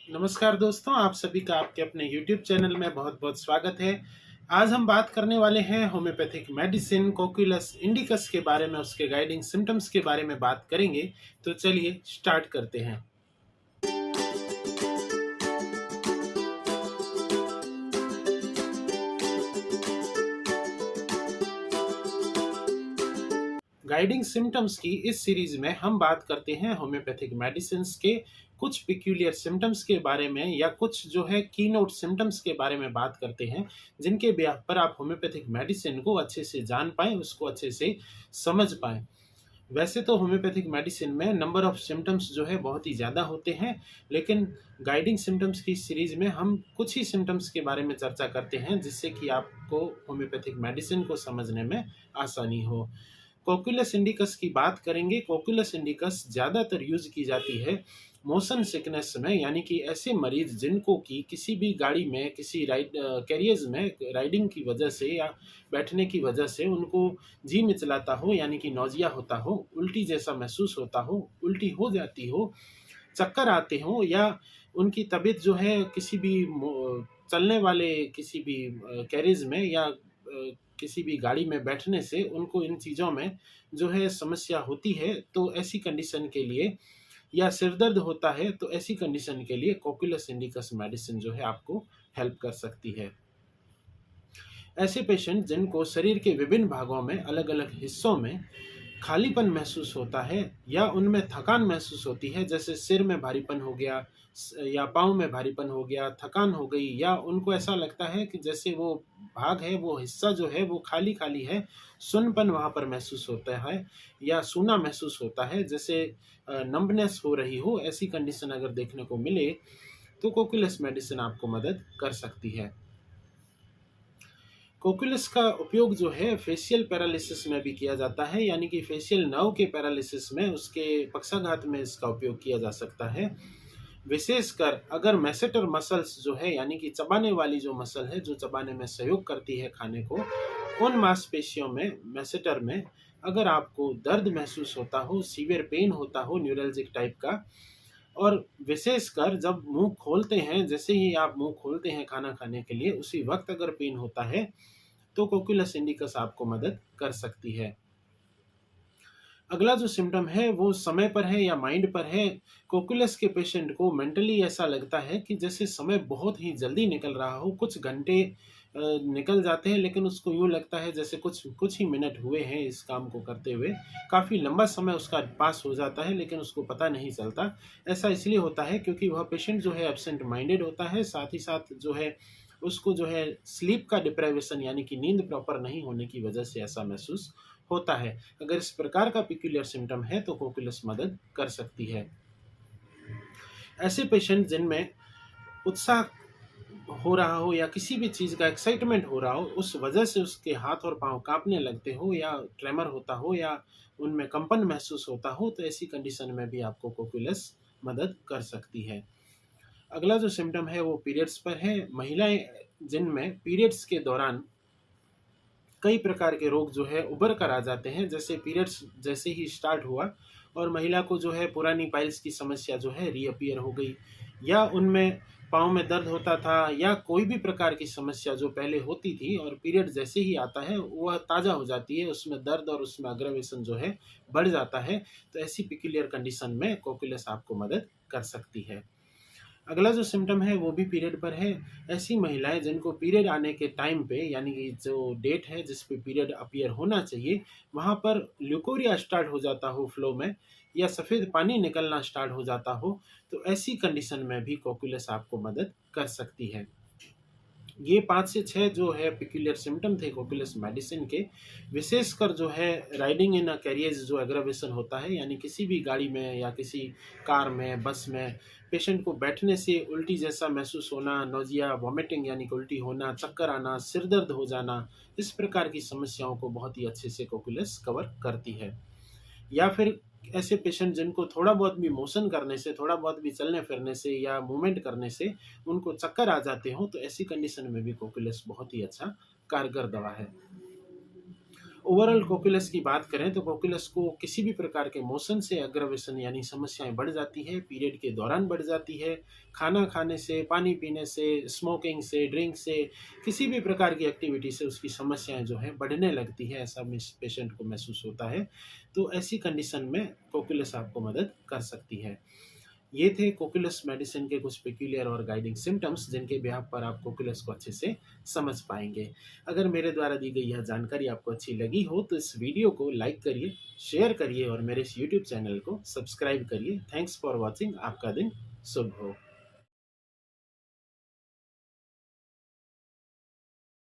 नमस्कार दोस्तों, आप सभी का आपके अपने YouTube चैनल में बहुत बहुत स्वागत है। आज हम बात करने वाले हैं होम्योपैथिक मेडिसिन कोक्यूलस इंडिकस के बारे में, उसके गाइडिंग सिम्टम्स के बारे में बात करेंगे। तो चलिए स्टार्ट करते हैं। गाइडिंग सिम्टम्स की इस सीरीज में हम बात करते हैं होम्योपैथिक मेडिसिन के कुछ पिक्यूलियर सिम्टम्स के बारे में, या कुछ जो है कीनोट सिम्टम्स के बारे में बात करते हैं, जिनके ब्याह पर आप होम्योपैथिक मेडिसिन को अच्छे से जान पाएं, उसको अच्छे से समझ पाएं। वैसे तो होम्योपैथिक मेडिसिन में नंबर ऑफ सिम्टम्स जो है बहुत ही ज़्यादा होते हैं, लेकिन गाइडिंग सिम्टम्स की सीरीज में हम कुछ ही सिम्टम्स के बारे में चर्चा करते हैं, जिससे कि आपको होम्योपैथिक मेडिसिन को समझने में आसानी हो। कोकुलस इंडिकस की बात करेंगे। कोकुलस इंडिकस ज़्यादातर यूज़ की जाती है मोशन सिकनेस में, यानी कि ऐसे मरीज जिनको कि किसी भी गाड़ी में, किसी कैरियर्स में राइडिंग की वजह से या बैठने की वजह से उनको जी मिचलाता हो, यानी कि नौजिया होता हो, उल्टी जैसा महसूस होता हो, उल्टी हो जाती हो, चक्कर आते हों, या उनकी तबीयत जो है किसी भी चलने वाले किसी भी कैरियर्स में या किसी भी गाड़ी में बैठने से उनको इन चीज़ों में जो है समस्या होती है, तो ऐसी कंडीशन के लिए, या सिर दर्द होता है तो ऐसी कंडीशन के लिए कोकुलस इंडिकस मेडिसिन जो है आपको हेल्प कर सकती है। ऐसे पेशेंट जिनको शरीर के विभिन्न भागों में, अलग अलग हिस्सों में खालीपन महसूस होता है, या उनमें थकान महसूस होती है, जैसे सिर में भारीपन हो गया, या पाँव में भारीपन हो गया, थकान हो गई, या उनको ऐसा लगता है कि जैसे वो भाग है, वो हिस्सा जो है वो खाली खाली है, सुनपन वहाँ पर महसूस होता है, या सूना महसूस होता है, जैसे नंबनेस हो रही हो, ऐसी कंडीशन अगर देखने को मिले तो कोकुलस मेडिसिन आपको मदद कर सकती है। कोकुलस का उपयोग जो है फेशियल पैरालिसिस में भी किया जाता है, यानी कि फेशियल नर्व के पैरालिसिस में, उसके पक्षाघात में इसका उपयोग किया जा सकता है। विशेषकर अगर मैसेटर मसल्स जो है, यानी कि चबाने वाली जो मसल है, जो चबाने में सहयोग करती है खाने को, उन मांसपेशियों में, मैसेटर में अगर आपको दर्द महसूस होता हो, सीवियर पेन होता हो न्यूरल्जिक टाइप का, और विशेषकर जब मुंह खोलते हैं, जैसे ही आप मुंह खोलते हैं खाना खाने के लिए, उसी वक्त अगर पेन होता है, तो कोकुलस इंडिकस आपको मदद कर सकती है। अगला जो सिम्टम है वो समय पर है या माइंड पर है। कोकुलस के पेशेंट को मेंटली ऐसा लगता है कि जैसे समय बहुत ही जल्दी निकल रहा हो, कुछ घंटे निकल जाते हैं, लेकिन उसको यूँ लगता है जैसे कुछ कुछ ही मिनट हुए हैं इस काम को करते हुए। काफ़ी लंबा समय उसका पास हो जाता है, लेकिन उसको पता नहीं चलता। ऐसा इसलिए होता है क्योंकि वह पेशेंट जो है एब्सेंट माइंडेड होता है, साथ ही साथ जो है उसको जो है स्लीप का डिप्राइवेशन, यानी कि नींद प्रॉपर नहीं होने की वजह से ऐसा महसूस होता है। अगर इस प्रकार का पिक्यूलियर सिम्टम है तो कोकुलस मदद कर सकती है। ऐसे पेशेंट जिनमें उत्साह हो रहा हो, या किसी भी चीज़ का एक्साइटमेंट हो रहा हो, उस वजह से उसके हाथ और पाँव कांपने लगते हो, या ट्रेमर होता हो, या उनमें कंपन महसूस होता हो, तो ऐसी कंडीशन में भी आपको कोकुलस मदद कर सकती है। अगला जो सिम्टम है वो पीरियड्स पर है। महिलाएं जिनमें पीरियड्स के दौरान कई प्रकार के रोग जो है उभर कर आ जाते हैं, जैसे पीरियड्स जैसे ही स्टार्ट हुआ और महिला को जो है पुरानी पाइल्स की समस्या जो है रीअपियर हो गई, या उनमें पाँव में दर्द होता था, या कोई भी प्रकार की समस्या जो पहले होती थी और पीरियड जैसे ही आता है वह ताज़ा हो जाती है, उसमें दर्द और उसमें अग्रवेशन जो है बढ़ जाता है, तो ऐसी पिक्यूलियर कंडीशन में कोकुलस आपको मदद कर सकती है। अगला जो सिम्टम है वो भी पीरियड पर है। ऐसी महिलाएं जिनको पीरियड आने के टाइम पे, यानी कि जो डेट है जिस पे पीरियड अपीयर होना चाहिए, वहाँ पर ल्यूकोरिया स्टार्ट हो जाता हो फ्लो में, या सफ़ेद पानी निकलना स्टार्ट हो जाता हो, तो ऐसी कंडीशन में भी कोकुलस आपको मदद कर सकती है। ये 5 से 6 जो है पिक्यूलियर सिम्पटम थे कोकुलस मेडिसिन के। विशेषकर जो है राइडिंग इन अ कैरियर्स जो एग्रावेशन होता है, यानी किसी भी गाड़ी में या किसी कार में, बस में पेशेंट को बैठने से उल्टी जैसा महसूस होना, नोजिया, वॉमिटिंग यानी कि उल्टी होना, चक्कर आना, सिर दर्द हो जाना, इस प्रकार की समस्याओं को बहुत ही अच्छे से कोकुलस कवर करती है। या फिर ऐसे पेशेंट जिनको थोड़ा बहुत भी मोशन करने से, थोड़ा बहुत भी चलने फिरने से या मूवमेंट करने से उनको चक्कर आ जाते हों, तो ऐसी कंडीशन में भी कोकुलस बहुत ही अच्छा कारगर दवा है। ओवरऑल कोकुलस की बात करें तो कोकुलस को किसी भी प्रकार के मोशन से अग्रवेशन यानी समस्याएं बढ़ जाती है, पीरियड के दौरान बढ़ जाती है, खाना खाने से, पानी पीने से, स्मोकिंग से, ड्रिंक से, किसी भी प्रकार की एक्टिविटी से उसकी समस्याएं जो है बढ़ने लगती है, ऐसा पेशेंट को महसूस होता है। तो ऐसी कंडीशन में कोकुलस आपको मदद कर सकती है। ये थे कोकुलस मेडिसिन के कुछ पेक्यूलियर और गाइडिंग सिम्टम्स जिनके बिहाफ पर आप कोकुलस को अच्छे से समझ पाएंगे। अगर मेरे द्वारा दी गई यह जानकारी आपको अच्छी लगी हो तो इस वीडियो को लाइक करिए, शेयर करिए और मेरे इस यूट्यूब चैनल को सब्सक्राइब करिए। Thanks for watching. आपका दिन शुभ हो।